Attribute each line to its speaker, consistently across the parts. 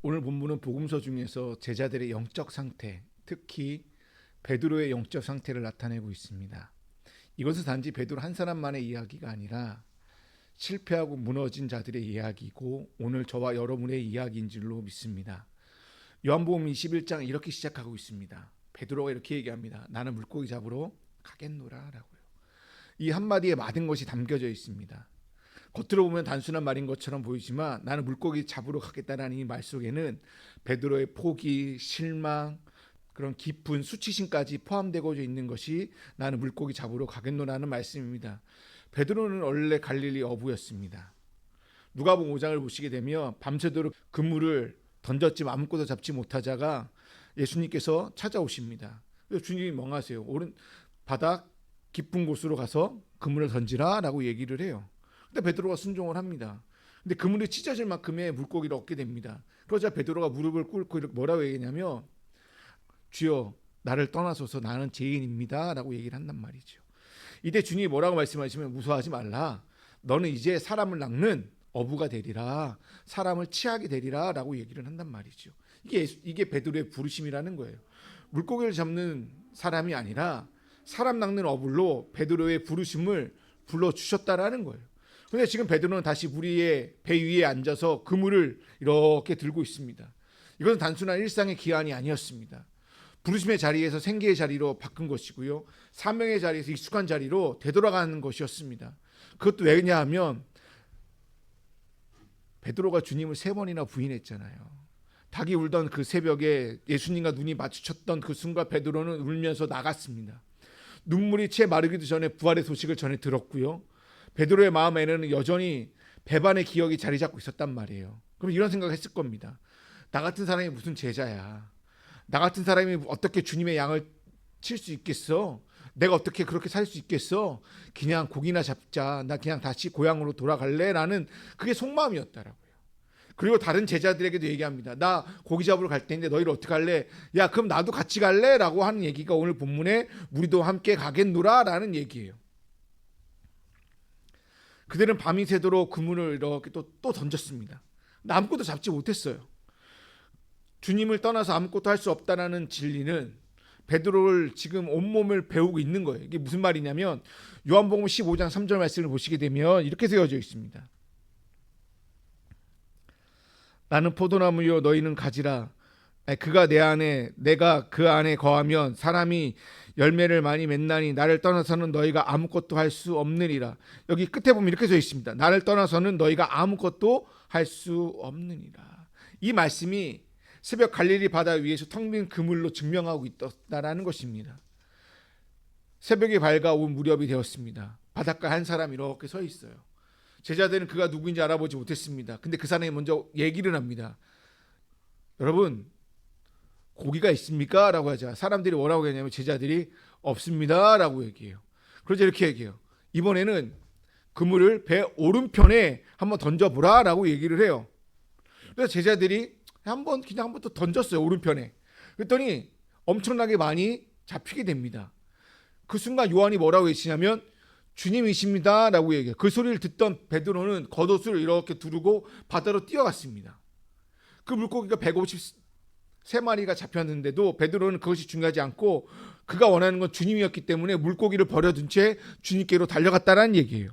Speaker 1: 오늘 본문은 복음서 중에서 제자들의 영적 상태, 특히 베드로의 영적 상태를 나타내고 있습니다. 이것은 단지 베드로 한 사람만의 이야기가 아니라 실패하고 무너진 자들의 이야기고 오늘 저와 여러분의 이야기인 줄로 믿습니다. 요한복음 21장 이렇게 시작하고 있습니다. 베드로가 이렇게 얘기합니다. 나는 물고기 잡으러 가겠노라 라고요. 이 한마디에 많은 것이 담겨져 있습니다. 겉으로 보면 단순한 말인 것처럼 보이지만 나는 물고기 잡으러 가겠다라는 이 말 속에는 베드로의 포기, 실망, 그런 깊은 수치심까지 포함되고 있는 것이 나는 물고기 잡으러 가겠노라는 말씀입니다. 베드로는 원래 갈릴리 어부였습니다. 누가복음 5장을 보시게 되면 밤새도록 그물을 던졌지만 아무것도 잡지 못하자가 예수님께서 찾아오십니다. 그래서 주님이 멍하세요. 오른 바닥 깊은 곳으로 가서 그물을 던지라 라고 얘기를 해요. 근데 베드로가 순종을 합니다. 근데 그물이 찢어질 만큼의 물고기를 얻게 됩니다. 그러자 베드로가 무릎을 꿇고 뭐라고 얘기냐면 주여 나를 떠나소서 나는 죄인입니다 라고 얘기를 한단 말이죠. 이때 주님이 뭐라고 말씀하시면 무서워하지 말라. 너는 이제 사람을 낚는 어부가 되리라. 사람을 취하게 되리라 라고 얘기를 한단 말이죠. 이게 베드로의 부르심이라는 거예요. 물고기를 잡는 사람이 아니라 사람 낚는 어불로 베드로의 부르심을 불러주셨다라는 거예요. 근데 지금 베드로는 다시 우리의 배 위에 앉아서 그물을 이렇게 들고 있습니다. 이것은 단순한 일상의 기한이 아니었습니다. 부르심의 자리에서 생계의 자리로 바꾼 것이고요. 사명의 자리에서 익숙한 자리로 되돌아가는 것이었습니다. 그것도 왜냐하면 베드로가 주님을 3번이나 부인했잖아요. 닭이 울던 그 새벽에 예수님과 눈이 마주쳤던 그 순간 베드로는 울면서 나갔습니다. 눈물이 채 마르기도 전에 부활의 소식을 전해 들었고요. 베드로의 마음에는 여전히 배반의 기억이 자리 잡고 있었단 말이에요. 그럼 이런 생각을 했을 겁니다. 나 같은 사람이 무슨 제자야. 나 같은 사람이 어떻게 주님의 양을 칠 수 있겠어? 내가 어떻게 그렇게 살 수 있겠어? 그냥 고기나 잡자. 나 그냥 다시 고향으로 돌아갈래? 라는 그게 속마음이었더라고요. 그리고 다른 제자들에게도 얘기합니다. 나 고기 잡으러 갈 때인데 너희를 어떻게 할래? 야 그럼 나도 같이 갈래? 라고 하는 얘기가 오늘 본문에 우리도 함께 가겠노라 라는 얘기예요. 그들은 밤이 새도록 그물을 이렇게 또 던졌습니다. 근데 아무것도 잡지 못했어요. 주님을 떠나서 아무것도 할 수 없다라는 진리는 베드로를 지금 온몸을 배우고 있는 거예요. 이게 무슨 말이냐면 요한복음 15장 3절 말씀을 보시게 되면 이렇게 쓰여져 있습니다. 나는 포도나무요 너희는 가지라. 그가 내 안에 내가 그 안에 거하면 사람이 열매를 많이 맺나니 나를 떠나서는 너희가 아무것도 할 수 없느니라. 여기 끝에 보면 이렇게 써 있습니다. 나를 떠나서는 너희가 아무것도 할 수 없느니라. 이 말씀이 새벽 갈릴리 바다 위에서 텅 빈 그물로 증명하고 있다라는 것입니다. 새벽이 밝아온 무렵이 되었습니다. 바닷가에 한 사람이 이렇게 서 있어요. 제자들은 그가 누구인지 알아보지 못했습니다. 근데 그 사람이 먼저 얘기를 합니다. 여러분 고기가 있습니까? 라고 하자 사람들이 뭐라고 했냐면 제자들이 없습니다 라고 얘기해요. 그러자 이렇게 얘기해요. 이번에는 그물을 배 오른편에 한번 던져보라 라고 얘기를 해요. 그래서 제자들이 한번 또 던졌어요. 오른편에. 그랬더니 엄청나게 많이 잡히게 됩니다. 그 순간 요한이 뭐라고 외치냐면 주님이십니다 라고 얘기해요. 그 소리를 듣던 베드로는 겉옷을 이렇게 두르고 바다로 뛰어갔습니다. 그 물고기가 153마리가 잡혔는데도 베드로는 그것이 중요하지 않고 그가 원하는 건 주님이었기 때문에 물고기를 버려둔 채 주님께로 달려갔다라는 얘기예요.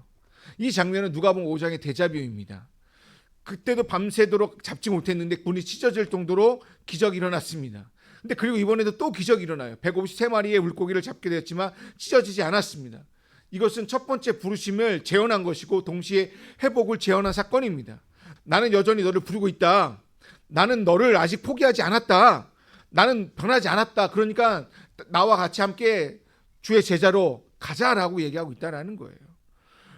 Speaker 1: 이 장면은 누가복음 5장의 데자뷰입니다. 그때도 밤새도록 잡지 못했는데 문이 찢어질 정도로 기적이 일어났습니다. 근데 그리고 이번에도 또 기적이 일어나요. 153마리의 물고기를 잡게 되었지만 찢어지지 않았습니다. 이것은 첫 번째 부르심을 재현한 것이고 동시에 회복을 재현한 사건입니다. 나는 여전히 너를 부르고 있다. 나는 너를 아직 포기하지 않았다. 나는 변하지 않았다. 그러니까 나와 같이 함께 주의 제자로 가자라고 얘기하고 있다는 거예요.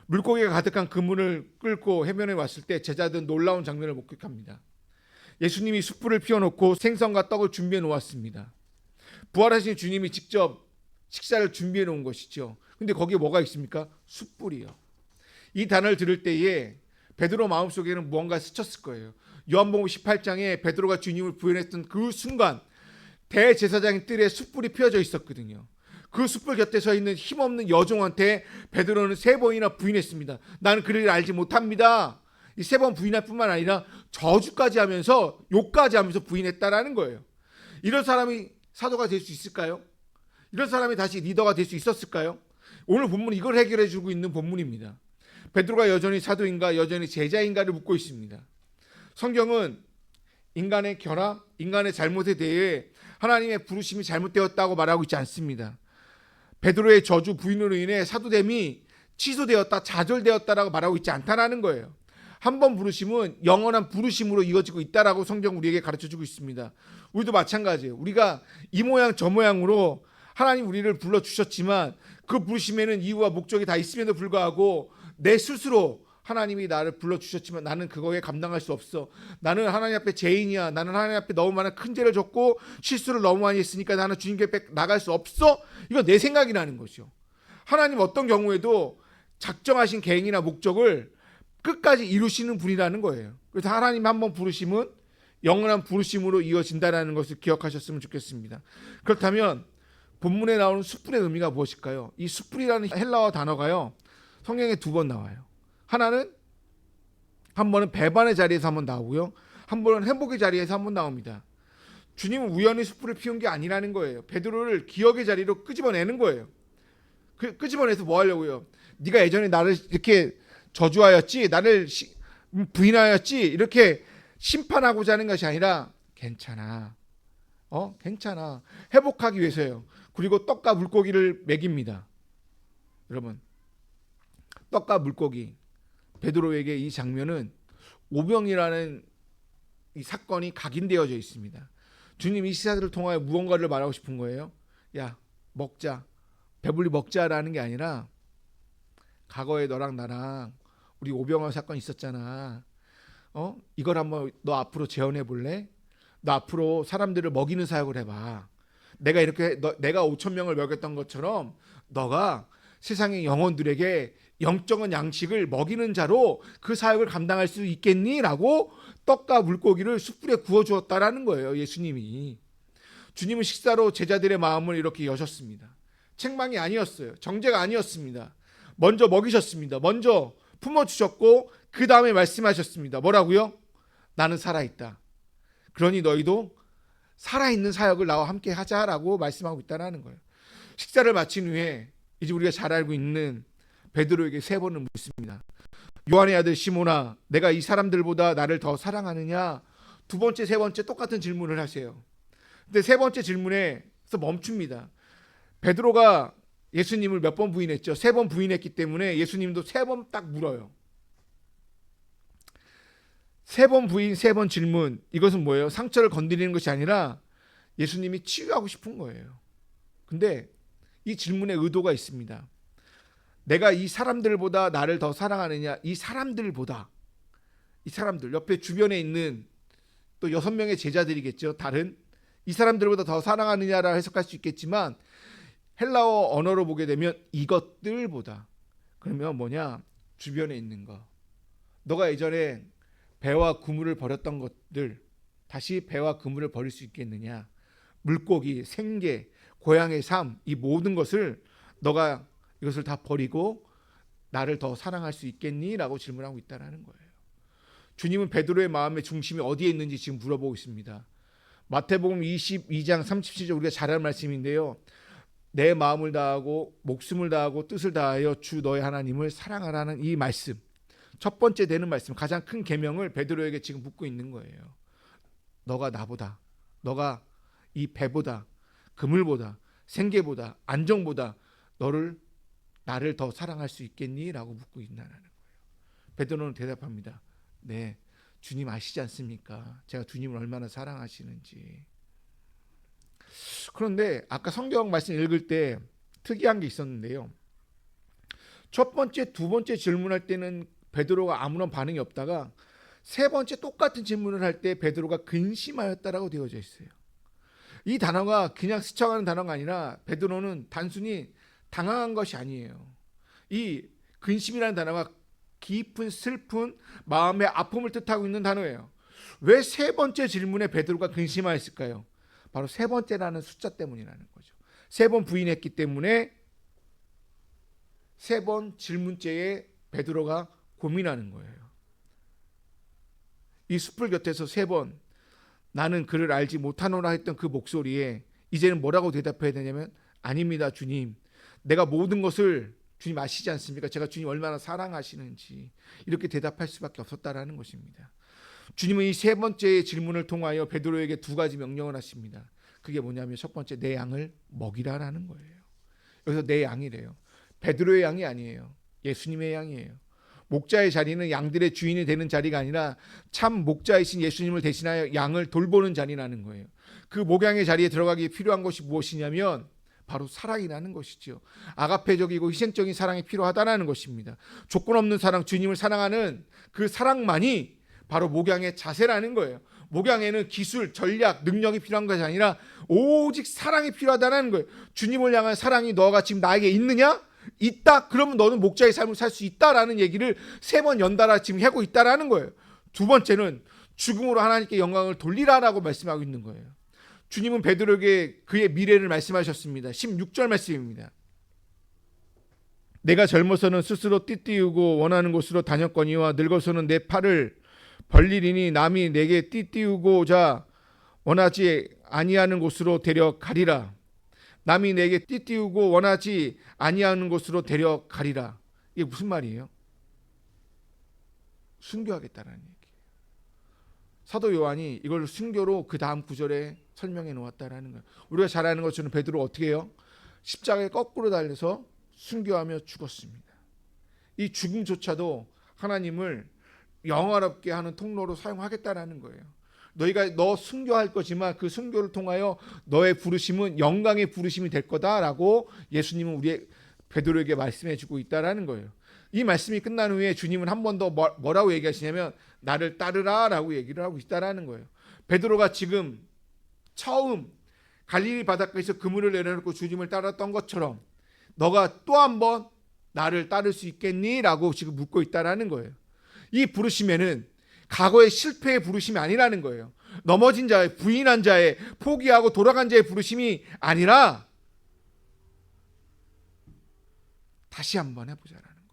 Speaker 1: 물고기가 가득한 그물을 끌고 해변에 왔을 때 제자들은 놀라운 장면을 목격합니다. 예수님이 숯불을 피워놓고 생선과 떡을 준비해 놓았습니다. 부활하신 주님이 직접 식사를 준비해 놓은 것이죠. 근데 거기에 뭐가 있습니까? 숯불이요. 이 단어를 들을 때에 베드로 마음속에는 무언가 스쳤을 거예요. 요한복음 18장에 베드로가 주님을 부인했던 그 순간 대제사장의 뜰에 숯불이 피워져 있었거든요. 그 숯불 곁에 서 있는 힘없는 여종한테 베드로는 3번이나 부인했습니다. 나는 그를 알지 못합니다. 이 세 번 부인할 뿐만 아니라 저주까지 하면서 욕까지 하면서 부인했다라는 거예요. 이런 사람이 사도가 될 수 있을까요? 이런 사람이 다시 리더가 될 수 있었을까요? 오늘 본문은 이걸 해결해 주고 있는 본문입니다. 베드로가 여전히 사도인가 여전히 제자인가를 묻고 있습니다. 성경은 인간의 결함, 인간의 잘못에 대해 하나님의 부르심이 잘못되었다고 말하고 있지 않습니다. 베드로의 저주 부인으로 인해 사도됨이 취소되었다, 좌절되었다라고 말하고 있지 않다라는 거예요. 한 번 부르심은 영원한 부르심으로 이어지고 있다라고 성경 우리에게 가르쳐주고 있습니다. 우리도 마찬가지예요. 우리가 이 모양 저 모양으로 하나님 우리를 불러주셨지만 그 부르심에는 이유와 목적이 다 있음에도 불구하고 내 스스로 하나님이 나를 불러주셨지만 나는 그거에 감당할 수 없어. 나는 하나님 앞에 죄인이야. 나는 하나님 앞에 너무 많은 큰 죄를 졌고 실수를 너무 많이 했으니까 나는 주님께 나갈 수 없어. 이거 내 생각이라는 거죠. 하나님 어떤 경우에도 작정하신 계획이나 목적을 끝까지 이루시는 분이라는 거예요. 그래서 하나님 한번 부르심은 영원한 부르심으로 이어진다는 것을 기억하셨으면 좋겠습니다. 그렇다면 본문에 나오는 숯불의 의미가 무엇일까요? 이 숯불이라는 헬라어 단어가요, 성경에 2번 나와요. 하나는 한 번은 배반의 자리에서 한번 나오고요, 한 번은 회복의 자리에서 한번 나옵니다. 주님은 우연히 숯불을 피운 게 아니라는 거예요. 베드로를 기억의 자리로 끄집어내는 거예요. 끄집어내서 뭐 하려고요? 네가 예전에 나를 이렇게 저주하였지, 나를 부인하였지, 이렇게 심판하고자 하는 것이 아니라 괜찮아, 괜찮아, 회복하기 위해서요. 그리고 떡과 물고기를 먹입니다. 여러분, 떡과 물고기, 베드로에게 이 장면은 오병이라는 이 사건이 각인되어져 있습니다. 주님 이 시사들을 통하여 무언가를 말하고 싶은 거예요. 야, 먹자, 배불리 먹자라는 게 아니라 과거에 너랑 나랑 우리 오병화 사건 있었잖아. 이걸 한번 너 앞으로 재현해 볼래? 너 앞으로 사람들을 먹이는 사역을 해봐. 내가 이렇게 내가 5천 명을 먹였던 것처럼 너가 세상의 영혼들에게 영적인 양식을 먹이는 자로 그 사역을 감당할 수 있겠니? 라고 떡과 물고기를 숯불에 구워 주었다라는 거예요. 예수님이. 주님은 식사로 제자들의 마음을 이렇게 여셨습니다. 책망이 아니었어요. 정죄가 아니었습니다. 먼저 먹이셨습니다. 먼저 품어주셨고 그 다음에 말씀하셨습니다. 뭐라고요? 나는 살아있다. 그러니 너희도 살아있는 사역을 나와 함께 하자라고 말씀하고 있다는 거예요. 식사를 마친 후에 이제 우리가 잘 알고 있는 베드로에게 3번을 묻습니다. 요한의 아들 시몬아, 내가 이 사람들보다 나를 더 사랑하느냐? 2번째, 3번째 똑같은 질문을 하세요. 근데 3번째 질문에서 멈춥니다. 베드로가 예수님을 몇 번 부인했죠? 3번 부인했기 때문에 예수님도 3번 딱 물어요. 3번 부인, 3번 질문. 이것은 뭐예요? 상처를 건드리는 것이 아니라 예수님이 치유하고 싶은 거예요. 근데 이 질문에 의도가 있습니다. 내가 이 사람들보다 나를 더 사랑하느냐? 이 사람들보다, 이 사람들 옆에 주변에 있는 또 6명의 제자들이겠죠. 다른 이 사람들보다 더 사랑하느냐라 해석할 수 있겠지만 헬라어 언어로 보게 되면 이것들보다, 그러면 뭐냐? 주변에 있는 거. 너가 예전에 배와 그물을 버렸던 것들 다시 배와 그물을 버릴 수 있겠느냐? 물고기, 생계, 고향의 삶, 이 모든 것을 너가 이것을 다 버리고 나를 더 사랑할 수 있겠니? 라고 질문하고 있다는 거예요. 주님은 베드로의 마음의 중심이 어디에 있는지 지금 물어보고 있습니다. 마태복음 22장 37절 우리가 잘 아는 말씀인데요. 내 마음을 다하고 목숨을 다하고 뜻을 다하여 주 너의 하나님을 사랑하라는 이 말씀, 첫 번째 되는 말씀, 가장 큰 계명을 베드로에게 지금 묻고 있는 거예요. 너가 나보다, 너가 이 배보다, 그물보다, 생계보다, 안정보다 나를 더 사랑할 수 있겠니? 라고 묻고 있다는 거예요. 베드로는 대답합니다. 네, 주님 아시지 않습니까? 제가 주님을 얼마나 사랑하시는지. 그런데 아까 성경 말씀 읽을 때 특이한 게 있었는데요. 첫 번째, 두 번째 질문할 때는 베드로가 아무런 반응이 없다가 3번째 똑같은 질문을 할 때 베드로가 근심하였다라고 되어져 있어요. 이 단어가 그냥 스쳐가는 단어가 아니라 베드로는 단순히 당황한 것이 아니에요. 이 근심이라는 단어가 깊은 슬픈 마음의 아픔을 뜻하고 있는 단어예요. 왜 3번째 질문에 베드로가 근심하였을까요? 바로 3번째라는 숫자 때문이라는 거죠. 3번 부인했기 때문에 3번 질문째에 베드로가 고민하는 거예요. 이 숯불 곁에서 3번 나는 그를 알지 못하노라 했던 그 목소리에 이제는 뭐라고 대답해야 되냐면 아닙니다 주님, 내가 모든 것을 주님 아시지 않습니까? 제가 주님 얼마나 사랑하시는지 이렇게 대답할 수밖에 없었다라는 것입니다. 주님은 이 3번째 질문을 통하여 베드로에게 2가지 명령을 하십니다. 그게 뭐냐면 첫 번째, 내 양을 먹이라라는 거예요. 여기서 내 양이래요. 베드로의 양이 아니에요. 예수님의 양이에요. 목자의 자리는 양들의 주인이 되는 자리가 아니라 참 목자이신 예수님을 대신하여 양을 돌보는 자리라는 거예요. 그 목양의 자리에 들어가기 필요한 것이 무엇이냐면 바로 사랑이라는 것이죠. 아가페적이고 희생적인 사랑이 필요하다는 것입니다. 조건 없는 사랑, 주님을 사랑하는 그 사랑만이 바로 목양의 자세라는 거예요. 목양에는 기술, 전략, 능력이 필요한 것이 아니라 오직 사랑이 필요하다는 거예요. 주님을 향한 사랑이 너가 지금 나에게 있느냐? 있다. 그러면 너는 목자의 삶을 살 수 있다라는 얘기를 3번 연달아 지금 하고 있다라는 거예요. 2번째는 죽음으로 하나님께 영광을 돌리라라고 말씀하고 있는 거예요. 주님은 베드로에게 그의 미래를 말씀하셨습니다. 16절 말씀입니다. 내가 젊어서는 스스로 띠띠우고 원하는 곳으로 다녔거니와 늙어서는 내 팔을 벌리리니 남이 내게 띠띠우고자 원하지 아니하는 곳으로 데려가리라. 남이 내게 띠띠우고 원하지 아니하는 곳으로 데려가리라. 이게 무슨 말이에요? 순교하겠다는 얘기예요. 사도 요한이 이걸 순교로 그 다음 구절에 설명해 놓았다라는 거예요. 우리가 잘 아는 것처럼 베드로 어떻게 해요? 십자가에 거꾸로 달려서 순교하며 죽었습니다. 이 죽음조차도 하나님을 영화롭게 하는 통로로 사용하겠다라는 거예요. 너희가 너 순교할 거지만 그 순교를 통하여 너의 부르심은 영광의 부르심이 될 거다라고 예수님은 우리 베드로에게 말씀해 주고 있다라는 거예요. 이 말씀이 끝난 후에 주님은 한 번 더 뭐라고 얘기하시냐면 나를 따르라라고 얘기를 하고 있다라는 거예요. 베드로가 지금 처음 갈릴리 바닷가에서 그물을 내려놓고 주님을 따랐던 것처럼 너가 또 한 번 나를 따를 수 있겠니? 라고 지금 묻고 있다라는 거예요. 이 부르심에는 과거의 실패의 부르심이 아니라는 거예요. 넘어진 자의, 부인한 자의, 포기하고 돌아간 자의 부르심이 아니라 다시 한번 해보자라는 거예요.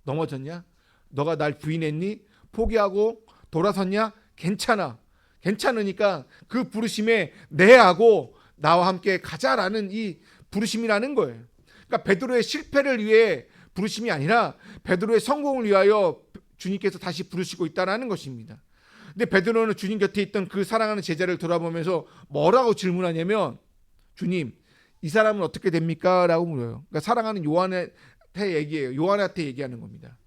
Speaker 1: 넘어졌냐? 너가 날 부인했니? 포기하고 돌아섰냐? 괜찮아. 괜찮으니까 그 부르심에 내하고 나와 함께 가자라는 이 부르심이라는 거예요. 그러니까 베드로의 실패를 위해 부르심이 아니라 베드로의 성공을 위하여 주님께서 다시 부르시고 있다는 것입니다. 근데 베드로는 주님 곁에 있던 그 사랑하는 제자를 돌아보면서 뭐라고 질문하냐면 주님, 이 사람은 어떻게 됩니까? 라고 물어요. 그러니까 사랑하는 요한한테 얘기해요. 요한한테 얘기하는 겁니다.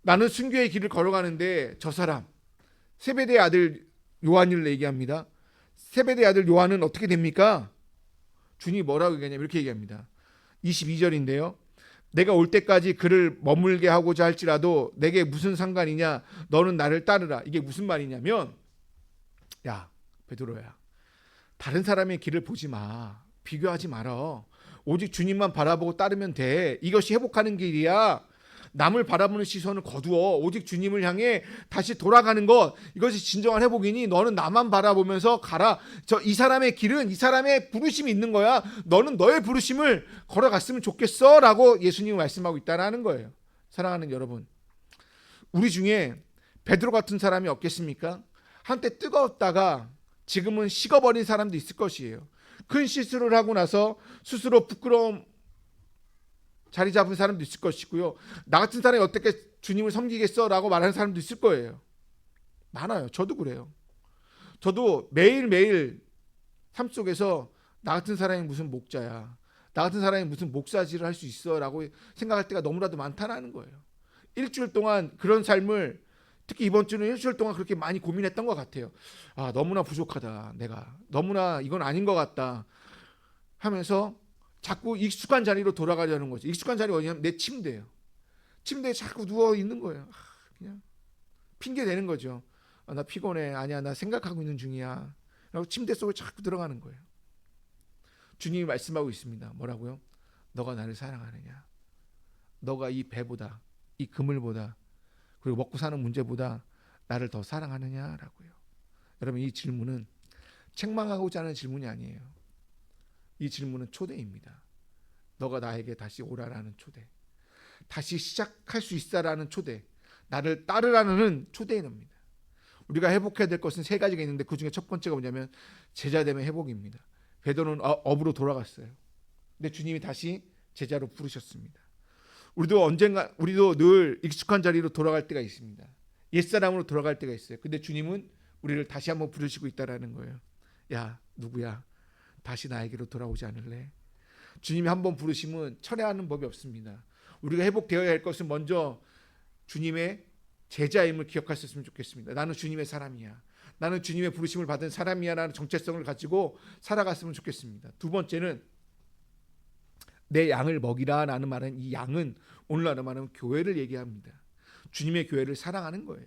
Speaker 1: 나는 순교의 길을 걸어가는데 저 사람 세베대의 아들 요한을 얘기합니다. 세베대의 아들 요한은 어떻게 됩니까? 주님이 뭐라고 얘기하냐면 이렇게 얘기합니다. 22절인데요. 내가 올 때까지 그를 머물게 하고자 할지라도 내게 무슨 상관이냐? 너는 나를 따르라. 이게 무슨 말이냐면 야 베드로야, 다른 사람의 길을 보지 마. 비교하지 말어. 오직 주님만 바라보고 따르면 돼. 이것이 회복하는 길이야. 남을 바라보는 시선을 거두어 오직 주님을 향해 다시 돌아가는 것, 이것이 진정한 회복이니 너는 나만 바라보면서 가라. 이 사람의 길은 이 사람의 부르심이 있는 거야. 너는 너의 부르심을 걸어갔으면 좋겠어 라고 예수님이 말씀하고 있다는 거예요. 사랑하는 여러분, 우리 중에 베드로 같은 사람이 없겠습니까? 한때 뜨거웠다가 지금은 식어버린 사람도 있을 것이에요. 큰 실수를 하고 나서 스스로 부끄러움 자리 잡은 사람도 있을 것이고요. 나 같은 사람이 어떻게 주님을 섬기겠어? 라고 말하는 사람도 있을 거예요. 많아요. 저도 그래요. 저도 매일매일 삶 속에서 나 같은 사람이 무슨 목자야, 나 같은 사람이 무슨 목사질을 할 수 있어? 라고 생각할 때가 너무나도 많다는 거예요. 일주일 동안 그런 삶을, 특히 이번 주는 일주일 동안 그렇게 많이 고민했던 것 같아요. 아, 너무나 부족하다. 내가 너무나 이건 아닌 것 같다 하면서 자꾸 익숙한 자리로 돌아가려는 거죠. 익숙한 자리가 어디냐면 내 침대예요. 침대에 자꾸 누워 있는 거예요. 그냥 핑계 대는 거죠. 아, 나 피곤해. 아니야, 나 생각하고 있는 중이야. 라고 침대 속에 자꾸 들어가는 거예요. 주님이 말씀하고 있습니다. 뭐라고요? 너가 나를 사랑하느냐? 너가 이 배보다, 이 그물보다, 그리고 먹고 사는 문제보다 나를 더 사랑하느냐라고요. 여러분, 이 질문은 책망하고자 하는 질문이 아니에요. 이 질문은 초대입니다. 너가 나에게 다시 오라라는 초대, 다시 시작할 수 있다라는 초대, 나를 따르라는 초대입니다. 우리가 회복해야 될 것은 세 가지가 있는데 그 중에 첫 번째가 뭐냐면 제자됨의 회복입니다. 베드로는 업으로 돌아갔어요. 근데 주님이 다시 제자로 부르셨습니다. 우리도 늘 익숙한 자리로 돌아갈 때가 있습니다. 옛사람으로 돌아갈 때가 있어요. 근데 주님은 우리를 다시 한번 부르시고 있다라는 거예요. 야, 누구야? 다시 나에게로 돌아오지 않을래? 주님이 한번 부르시면 철회하는 법이 없습니다. 우리가 회복되어야 할 것은 먼저 주님의 제자임을 기억하셨으면 좋겠습니다. 나는 주님의 사람이야. 나는 주님의 부르심을 받은 사람이야 라는 정체성을 가지고 살아갔으면 좋겠습니다. 두 번째는 내 양을 먹이라 라는 말은, 이 양은 오늘날로 말하면 교회를 얘기합니다. 주님의 교회를 사랑하는 거예요.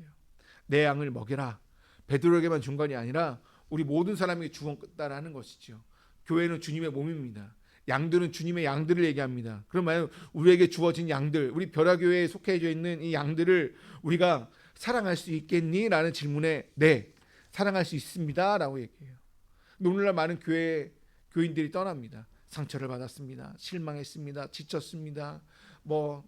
Speaker 1: 내 양을 먹여라. 베드로에게만 준 것이 아니라 우리 모든 사람에게 주었다라는 것이죠. 교회는 주님의 몸입니다. 양들은 주님의 양들을 얘기합니다. 그러면 우리에게 주어진 양들, 우리 벼라교회에 속해져 있는 이 양들을 우리가 사랑할 수 있겠니? 라는 질문에 네, 사랑할 수 있습니다 라고 얘기해요. 근데 오늘날 많은 교인들이 떠납니다. 상처를 받았습니다. 실망했습니다. 지쳤습니다.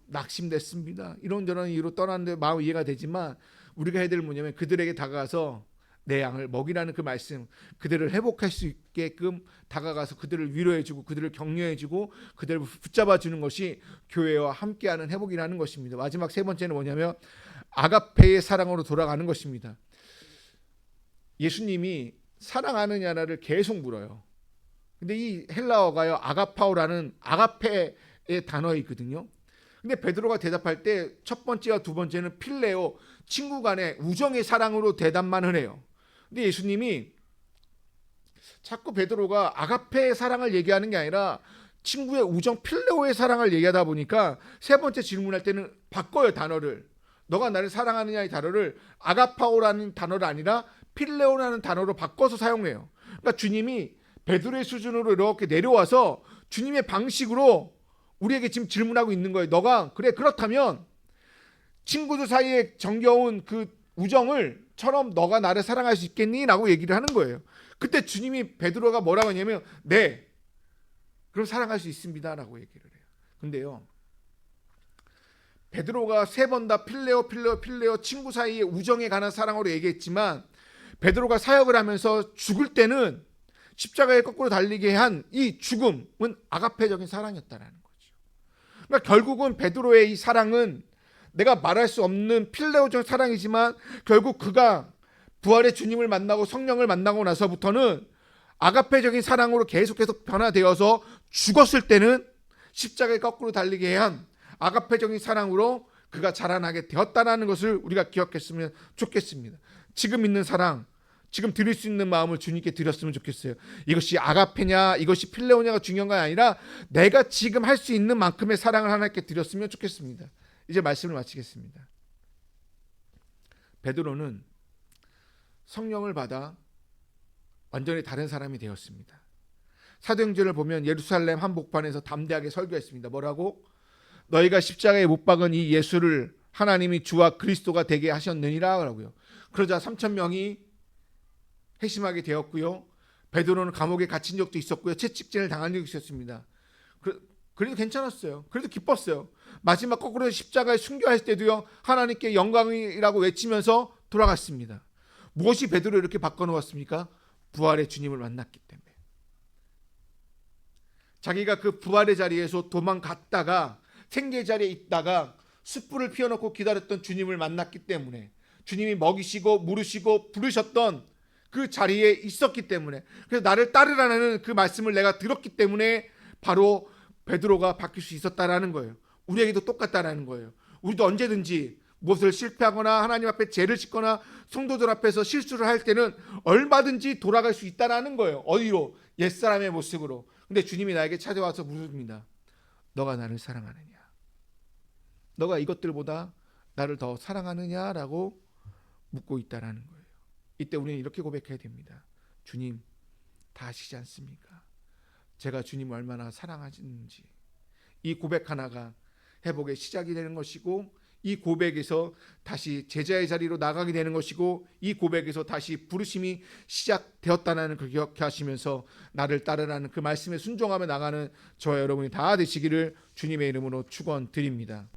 Speaker 1: 낙심됐습니다. 이런저런 이유로 떠났는데 마음 이해가 되지만 우리가 해야 될 뭐냐면 그들에게 다가가서 내 양을 먹이라는 그 말씀, 그들을 회복할 수 있게끔 다가가서 그들을 위로해주고 그들을 격려해주고 그들을 붙잡아주는 것이 교회와 함께하는 회복이라는 것입니다. 마지막 세 번째는 뭐냐면 아가페의 사랑으로 돌아가는 것입니다. 예수님이 사랑하느냐를 계속 물어요. 근데 이 헬라어가요, 아가파오라는 아가페의 단어이거든요. 근데 베드로가 대답할 때 첫 번째와 두 번째는 필레오, 친구 간의 우정의 사랑으로 대답만 해요. 근데 예수님이 자꾸 베드로가 아가페의 사랑을 얘기하는 게 아니라 친구의 우정, 필레오의 사랑을 얘기하다 보니까 세 번째 질문할 때는 바꿔요, 단어를. 너가 나를 사랑하느냐의 단어를 아가파오라는 단어가 아니라 필레오라는 단어로 바꿔서 사용해요. 그러니까 주님이 베드로의 수준으로 이렇게 내려와서 주님의 방식으로 우리에게 지금 질문하고 있는 거예요. 너가 그렇다면 친구들 사이에 정겨운 그 우정을처럼 너가 나를 사랑할 수 있겠니? 라고 얘기를 하는 거예요. 그때 주님이 베드로가 뭐라고 하냐면 네, 그럼 사랑할 수 있습니다 라고 얘기를 해요. 근데요, 베드로가 세 번 다 필레오 친구 사이의 우정에 관한 사랑으로 얘기했지만 베드로가 사역을 하면서 죽을 때는 십자가에 거꾸로 달리게 한 이 죽음은 아가페적인 사랑이었다라는 거죠. 그러니까 결국은 베드로의 이 사랑은 내가 말할 수 없는 필레오적 사랑이지만 결국 그가 부활의 주님을 만나고 성령을 만나고 나서부터는 아가페적인 사랑으로 계속 변화되어서 죽었을 때는 십자가에 거꾸로 달리게 한 아가페적인 사랑으로 그가 자라나게 되었다는 것을 우리가 기억했으면 좋겠습니다. 지금 있는 사랑, 지금 드릴 수 있는 마음을 주님께 드렸으면 좋겠어요. 이것이 아가페냐 이것이 필레오냐가 중요한 건 아니라 내가 지금 할 수 있는 만큼의 사랑을 하나님께 드렸으면 좋겠습니다. 이제 말씀을 마치겠습니다. 베드로는 성령을 받아 완전히 다른 사람이 되었습니다. 사도행전을 보면 예루살렘 한복판에서 담대하게 설교했습니다. 뭐라고? 너희가 십자가에 못 박은 이 예수를 하나님이 주와 그리스도가 되게 하셨느니라 라고요. 그러자 3,000명이 회심하게 되었고요. 베드로는 감옥에 갇힌 적도 있었고요. 채찍질을 당한 적이 있었습니다. 그래도 괜찮았어요. 그래도 기뻤어요. 마지막 거꾸로 십자가에 순교할 때도요, 하나님께 영광이라고 외치면서 돌아갔습니다. 무엇이 베드로를 이렇게 바꿔놓았습니까? 부활의 주님을 만났기 때문에. 자기가 그 부활의 자리에서 도망갔다가 생계 자리에 있다가 숯불을 피워놓고 기다렸던 주님을 만났기 때문에, 주님이 먹이시고 물으시고 부르셨던 그 자리에 있었기 때문에, 그래서 나를 따르라는 그 말씀을 내가 들었기 때문에 바로 베드로가 바뀔 수 있었다라는 거예요. 우리에게도 똑같다라는 거예요. 우리도 언제든지 무엇을 실패하거나 하나님 앞에 죄를 짓거나 성도들 앞에서 실수를 할 때는 얼마든지 돌아갈 수 있다라는 거예요. 어디로? 옛사람의 모습으로. 근데 주님이 나에게 찾아와서 물습니다. 너가 나를 사랑하느냐? 너가 이것들보다 나를 더 사랑하느냐라고 묻고 있다라는 거예요. 이때 우리는 이렇게 고백해야 됩니다. 주님, 다 아시지 않습니까? 제가 주님을 얼마나 사랑하는지. 이 고백 하나가 회복의 시작이 되는 것이고, 이 고백에서 다시 제자의 자리로 나가게 되는 것이고, 이 고백에서 다시 부르심이 시작되었다는 걸 기억하시면서 나를 따르라는 그 말씀에 순종하며 나가는 저와 여러분이 다 되시기를 주님의 이름으로 축원드립니다.